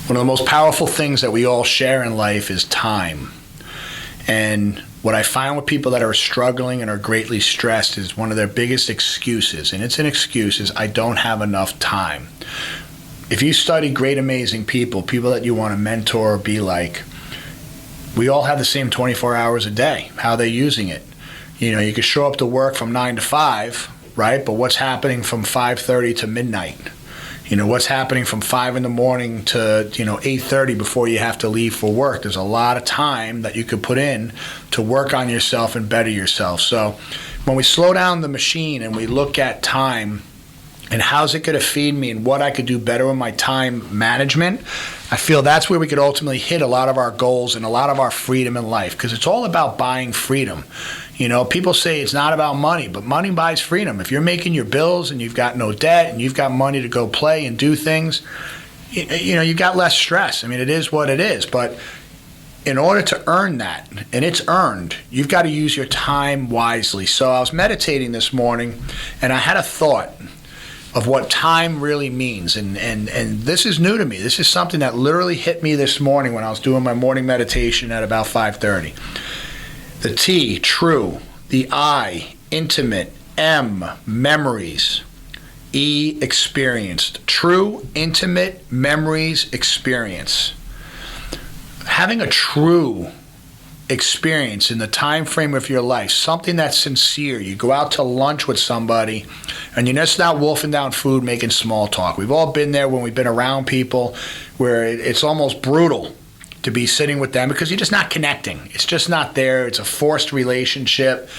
One of the most powerful things that we all share in life is time. And what I find with people that are struggling and are greatly stressed is one of their biggest excuses, and it's an excuse, is I don't have enough time. If you study great, amazing people that you want to mentor or be like, we all have the same 24 hours a day. How are they using it? You could show up to work from 9 to 5, right? But what's happening from 5:30 to midnight? What's happening from 5 in the morning to 8:30 before you have to leave for work? There's a lot of time that you could put in to work on yourself and better yourself. So when we slow down the machine and we look at time and how's it going to feed me and what I could do better with my time management, I feel that's where we could ultimately hit a lot of our goals and a lot of our freedom in life, because it's all about buying freedom. People say it's not about money, but money buys freedom. If you're making your bills and you've got no debt and you've got money to go play and do things, you've got less stress. I mean, it is what it is. But in order to earn that, and it's earned, you've got to use your time wisely. So I was meditating this morning and I had a thought of what time really means. And this is new to me. This is something that literally hit me this morning when I was doing my morning meditation at about 5:30. The T, true. The I, intimate. M, memories. E, experienced. True, intimate, memories, experience. Having a true experience in the time frame of your life, something that's sincere. You go out to lunch with somebody and you're just not wolfing down food, making small talk. We've all been there when we've been around people where it's almost brutal to be sitting with them because you're just not connecting. It's just not there. It's a forced relationship,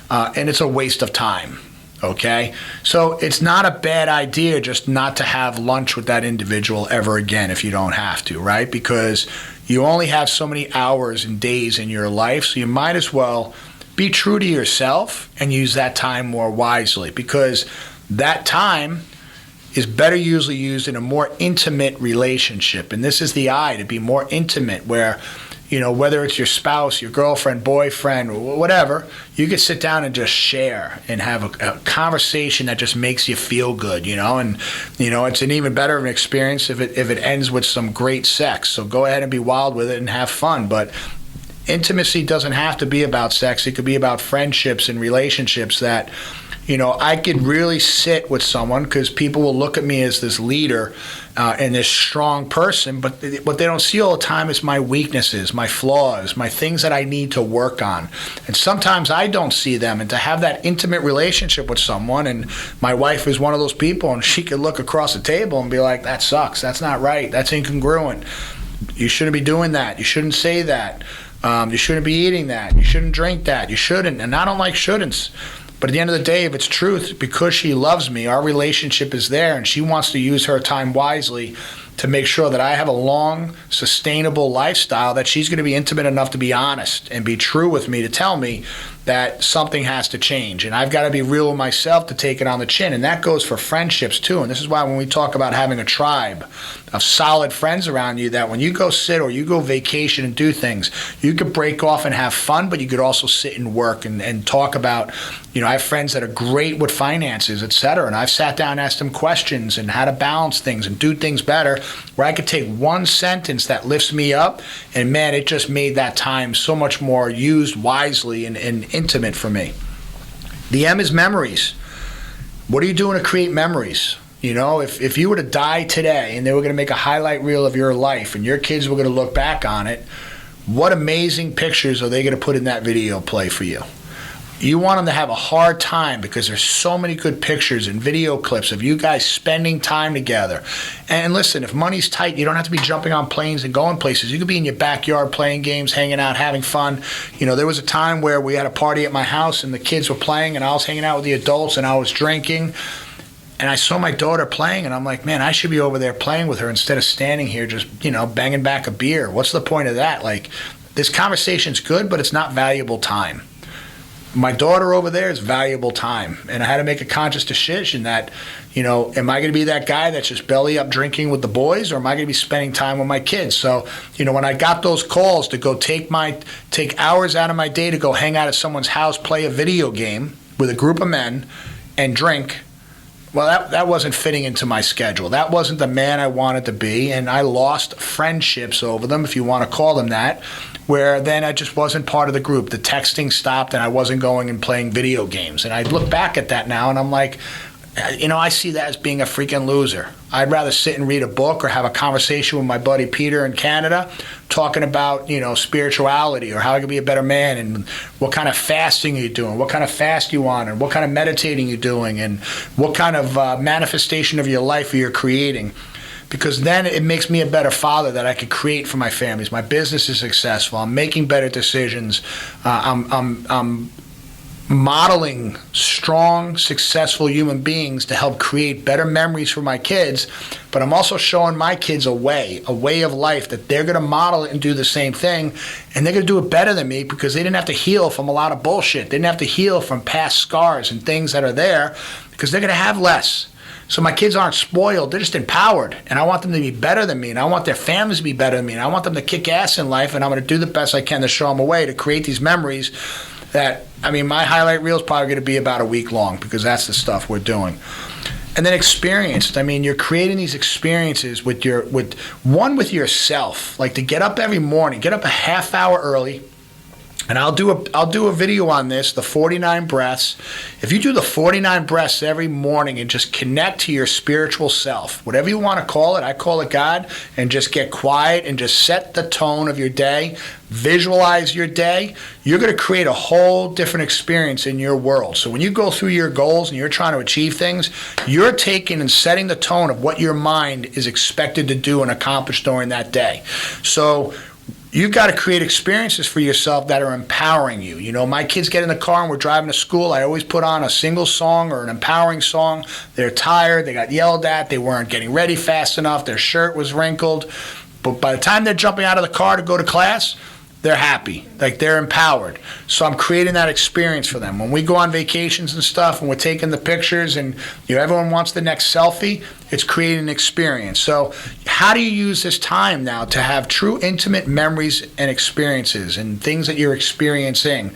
and it's a waste of time, okay? So it's not a bad idea just not to have lunch with that individual ever again if you don't have to, right? Because you only have so many hours and days in your life, so you might as well be true to yourself and use that time more wisely, because that time is better usually used in a more intimate relationship. And this is the I, to be more intimate, where, whether it's your spouse, your girlfriend, boyfriend, or whatever, you could sit down and just share and have a conversation that just makes you feel good, and, it's an even better of an experience if it ends with some great sex. So go ahead and be wild with it and have fun. But intimacy doesn't have to be about sex. It could be about friendships and relationships that, I could really sit with someone, because people will look at me as this leader and this strong person, but what they don't see all the time is my weaknesses, my flaws, my things that I need to work on. And sometimes I don't see them. And to have that intimate relationship with someone, and my wife is one of those people, and she could look across the table and be like, that sucks, that's not right, that's incongruent, you shouldn't be doing that, you shouldn't say that, you shouldn't be eating that, you shouldn't drink that, you shouldn't. And I don't like shouldn'ts. But at the end of the day, if it's truth, because she loves me, our relationship is there, and she wants to use her time wisely to make sure that I have a long, sustainable lifestyle, that she's going to be intimate enough to be honest and be true with me, to tell me that something has to change. And I've got to be real with myself to take it on the chin. And that goes for friendships too. And this is why when we talk about having a tribe of solid friends around you, that when you go sit or you go vacation and do things, you could break off and have fun, but you could also sit and work and talk about, I have friends that are great with finances, et cetera. And I've sat down and asked them questions and how to balance things and do things better, where I could take one sentence that lifts me up, and man, it just made that time so much more used wisely and intimate for me. The M is memories. What are you doing to create memories? If you were to die today and they were going to make a highlight reel of your life and your kids were going to look back on it, what amazing pictures are they going to put in that video play for you? You want them to have a hard time, because there's so many good pictures and video clips of you guys spending time together. And listen, if money's tight, you don't have to be jumping on planes and going places. You could be in your backyard playing games, hanging out, having fun. There was a time where we had a party at my house and the kids were playing and I was hanging out with the adults and I was drinking. And I saw my daughter playing and I'm like, man, I should be over there playing with her instead of standing here just, banging back a beer. What's the point of that? Like, this conversation's good, but it's not valuable time. My daughter over there is valuable time. And I had to make a conscious decision that, am I going to be that guy that's just belly up drinking with the boys, or am I going to be spending time with my kids? So, when I got those calls to go take hours out of my day to go hang out at someone's house, play a video game with a group of men and drink, well, that wasn't fitting into my schedule. That wasn't the man I wanted to be, and I lost friendships over them, if you want to call them that, where then I just wasn't part of the group. The texting stopped, and I wasn't going and playing video games. And I look back at that now, and I'm like, I see that as being a freaking loser. I'd rather sit and read a book or have a conversation with my buddy Peter in Canada talking about, spirituality or how I can be a better man and what kind of fasting you're doing, what kind of fast you want, and what kind of meditating you're doing, and what kind of manifestation of your life you're creating. Because then it makes me a better father that I could create for my families. My business is successful. I'm making better decisions. I'm modeling strong, successful human beings to help create better memories for my kids, but I'm also showing my kids a way of life that they're going to model it and do the same thing, and they're going to do it better than me because they didn't have to heal from a lot of bullshit. They didn't have to heal from past scars and things that are there because they're going to have less. So my kids aren't spoiled, they're just empowered, and I want them to be better than me, and I want their families to be better than me, and I want them to kick ass in life, and I'm going to do the best I can to show them a way to create these memories that, my highlight reel is probably going to be about a week long because that's the stuff we're doing. And then experience. You're creating these experiences with yourself. Like to get up every morning, get up a half hour early, and I'll do a video on this, the 49 breaths. If you do the 49 breaths every morning and just connect to your spiritual self, whatever you want to call it, I call it God, and just get quiet and just set the tone of your day, visualize your day, you're going to create a whole different experience in your world. So when you go through your goals and you're trying to achieve things, you're taking and setting the tone of what your mind is expected to do and accomplish during that day. So you've got to create experiences for yourself that are empowering you. My kids get in the car and we're driving to school. I always put on a single song or an empowering song. They're tired. They got yelled at. They weren't getting ready fast enough. Their shirt was wrinkled. But by the time they're jumping out of the car to go to class, they're happy, like they're empowered. So I'm creating that experience for them. When we go on vacations and stuff and we're taking the pictures and everyone wants the next selfie, it's creating an experience. So how do you use this time now to have true intimate memories and experiences and things that you're experiencing?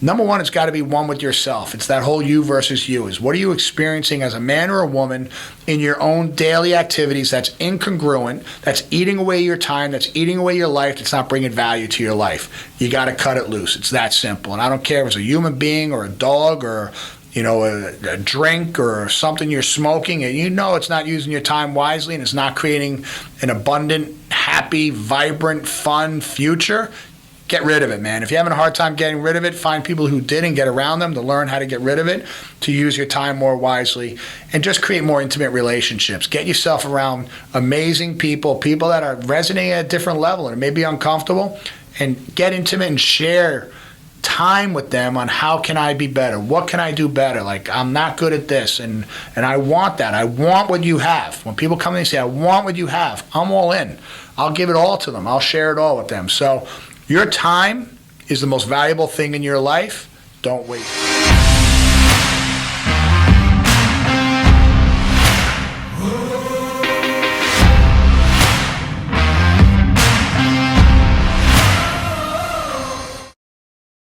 Number one, it's got to be one with yourself. It's that whole you versus you. Is what are you experiencing as a man or a woman in your own daily activities that's incongruent, that's eating away your time, that's eating away your life, that's not bringing value to your life? You got to cut it loose. It's that simple. And I don't care if it's a human being or a dog or a drink or something you're smoking, and it's not using your time wisely and it's not creating an abundant, happy, vibrant, fun future. Get rid of it, man. If you're having a hard time getting rid of it, find people who did and get around them to learn how to get rid of it, to use your time more wisely, and just create more intimate relationships. Get yourself around amazing people that are resonating at a different level and it may be uncomfortable, and get intimate and share time with them on how can I be better? What can I do better? Like, I'm not good at this, and I want that. I want what you have. When people come in and say, I want what you have, I'm all in. I'll give it all to them. I'll share it all with them. So your time is the most valuable thing in your life. Don't waste it.